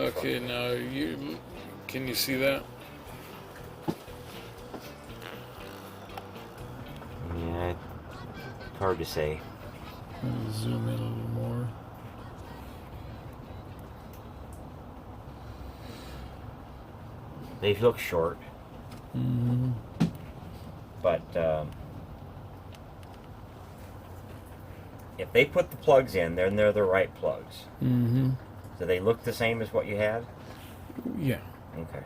Okay, now can you see that? Yeah, it's hard to say. Let me zoom in a little more. They look short. Mm-hmm. But if they put the plugs in, then they're the right plugs. Mm-hmm. Do they look the same as what you had? Yeah. Okay.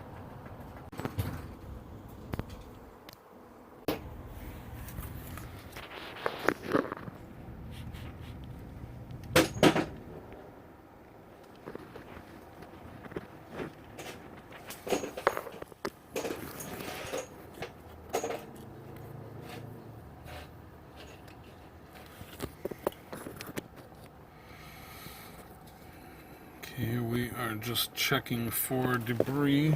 Okay, we are just checking for debris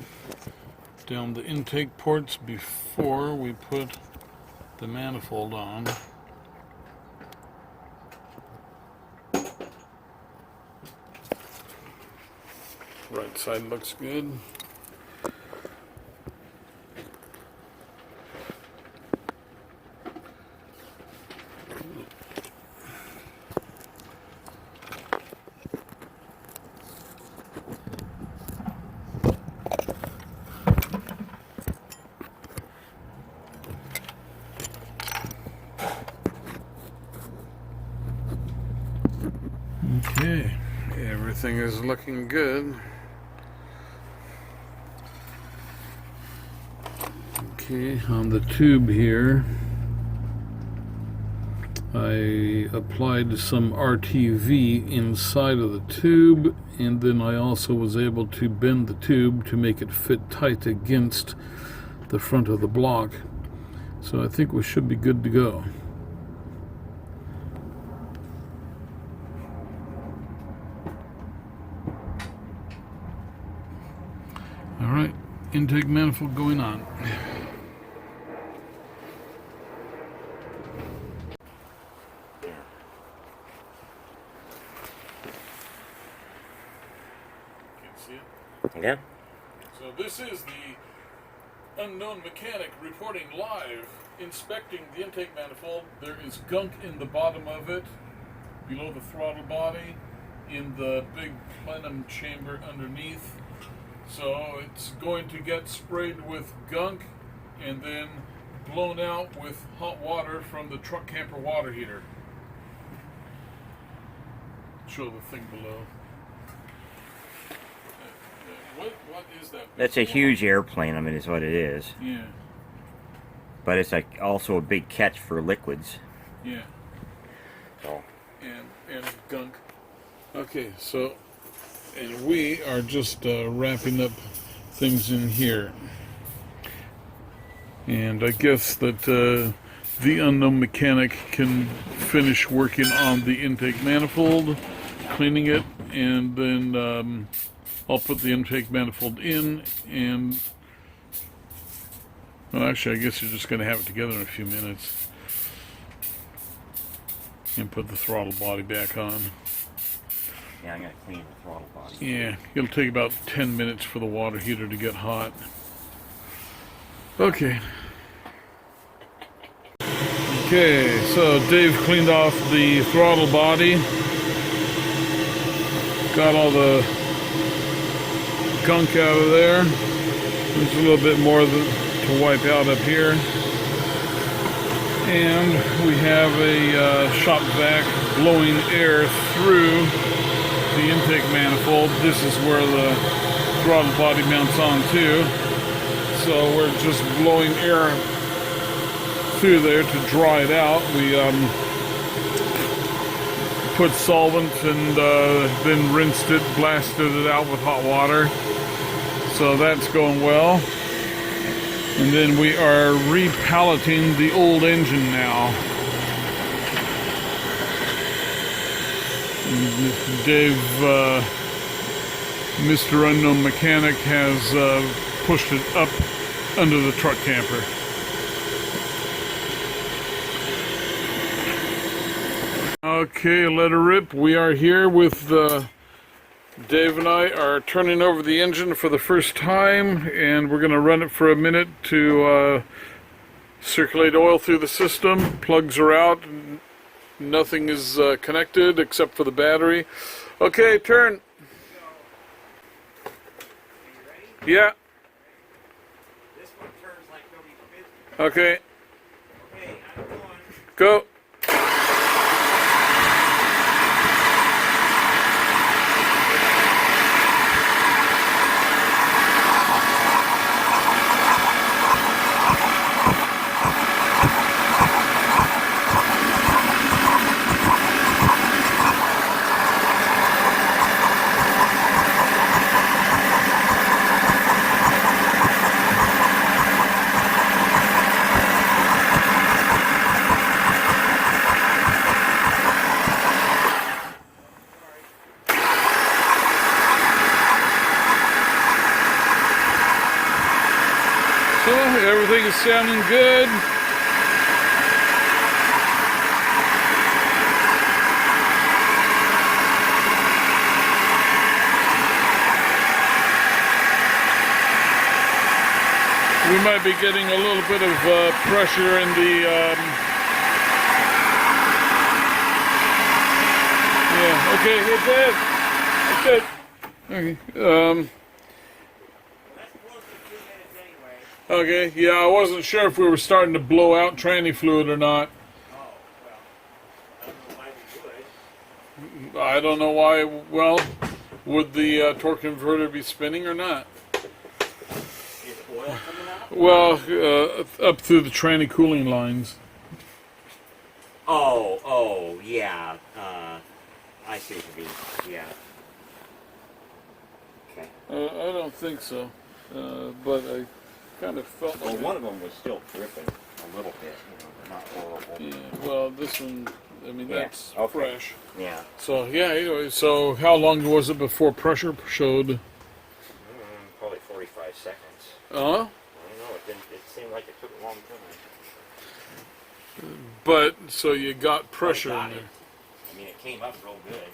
down the intake ports before we put the manifold on. Right side looks good. Okay, everything is looking good. Okay, on the tube here, I applied some RTV inside of the tube, and then I also was able to bend the tube to make it fit tight against the front of the block. So I think we should be good to go. All right, intake manifold going on. See it? Yeah. So this is the unknown mechanic reporting live, inspecting the intake manifold. There is gunk in the bottom of it, below the throttle body, in the big plenum chamber underneath. So it's going to get sprayed with gunk and then blown out with hot water from the truck camper water heater. Show the thing below. What is that? That's a huge airplane, I mean, is what it is. Yeah. But it's like also a big catch for liquids. Yeah. So. And gunk. Okay, so, and we are just wrapping up things in here. And I guess that the unknown mechanic can finish working on the intake manifold, cleaning it, and then I'll put the intake manifold in, and well, actually, I guess you're just going to have it together in a few minutes, and put the throttle body back on. Yeah, I'm going to clean the throttle body. Yeah, it'll take about 10 minutes for the water heater to get hot. Okay. Okay, so Dave cleaned off the throttle body. Got all the gunk out of there. There's a little bit more to wipe out up here. And we have a shop vac blowing air through the intake manifold. This is where the throttle body mounts on too. So we're just blowing air through there to dry it out. We put solvent and then rinsed it, blasted it out with hot water. So that's going well. And then we are repalleting the old engine now. And Dave, Mr. Unknown Mechanic, has pushed it up under the truck camper. Okay, let her rip. We are here with the Dave and I are turning over the engine for the first time, and we're going to run it for a minute to circulate oil through the system. Plugs are out. Nothing is connected except for the battery. Okay, turn. Yeah. This one turns like nobody's business. Okay. Okay, I'm going. Go. So everything is sounding good. We might be getting a little bit of pressure in the yeah, okay, hit that. Hit that. Okay. Okay, yeah, I wasn't sure if we were starting to blow out tranny fluid or not. Oh, well, I don't know why we would. I don't know why. Well, would the torque converter be spinning or not? Is oil coming out? Well, up through the tranny cooling lines. Oh, yeah. I see what you mean. Yeah. Okay. I don't think so, but I kind of felt Well, like one of them was still dripping a little bit, not horrible. yeah, well, this one, I mean, Yeah, that's okay. fresh. Yeah. So, yeah, anyway, so how long was it before pressure showed? Probably 45 seconds. Huh? I don't know. It seemed like it took a long time. But, so you got pressure Got in it. there. I mean, it came up real good.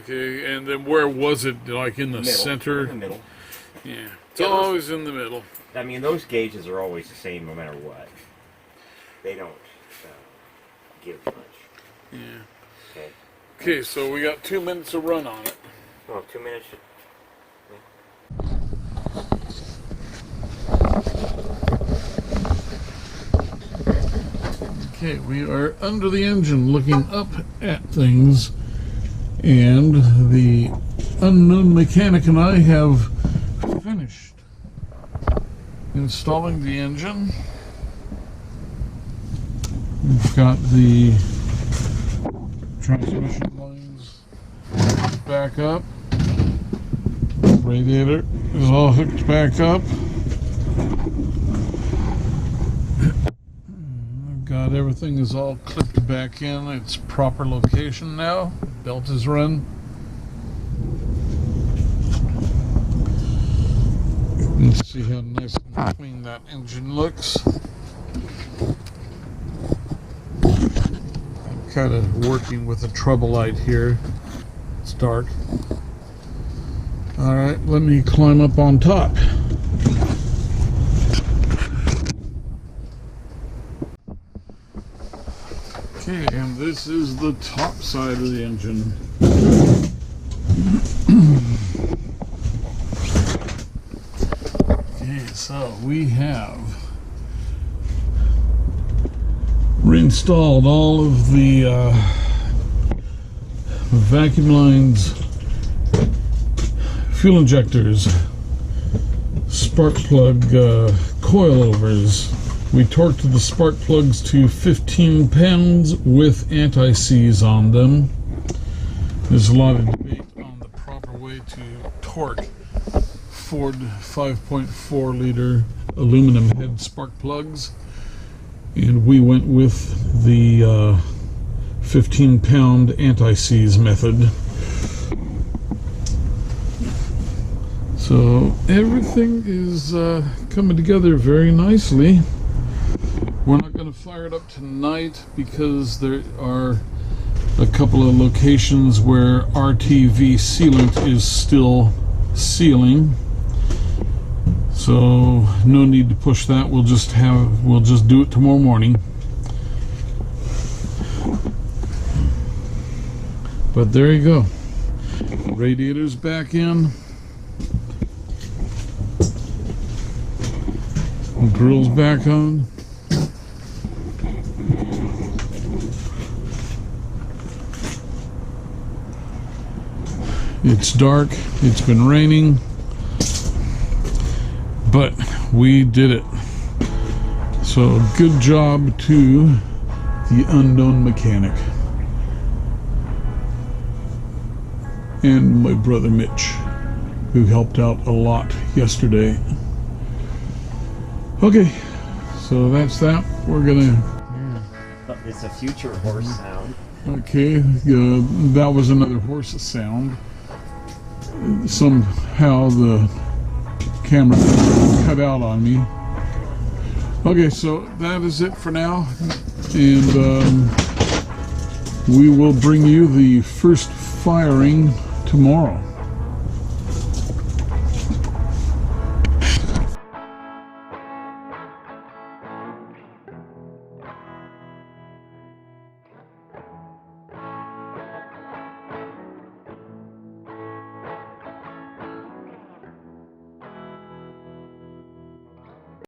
Okay, and then where was it? Like in the Middle. center? In the middle. Yeah. It's Yeah, always in the middle. I mean, those gauges are always the same no matter what. They don't give much. Yeah. Okay. Okay, so we got 2 minutes of run on it. Well, 2 minutes. Okay, we are under the engine looking up at things, and the unknown mechanic and I have finished installing the engine. We've got the transmission lines back up. Radiator is all hooked back up. Got everything is all clipped back in its proper location now. Belt is run. Let's see how nice and clean that engine looks. I'm kind of working with a trouble light here. It's dark. All right, let me climb up on top. Okay, and this is the top side of the engine. Okay, so we have reinstalled all of the vacuum lines, fuel injectors, spark plug coilovers. We torqued the spark plugs to 15 pounds with anti-seize on them. There's a lot of debate on the proper way to torque Ford 5.4 liter aluminum head spark plugs, and we went with the 15 pound anti-seize method. So everything is coming together very nicely. We're not going to fire it up tonight because there are a couple of locations where RTV sealant is still sealing. So no need to push that. We'll just do it tomorrow morning. But there you go. Radiator's back in. Grill's back on. It's dark. It's been raining. But we did it. So good job to the unknown mechanic. And my brother Mitch, who helped out a lot yesterday. Okay, so that's that. We're gonna... It's a future horse sound. Okay, that was another horse sound. Somehow the camera cut out on me. Okay, so that is it for now. And we will bring you the first firing tomorrow.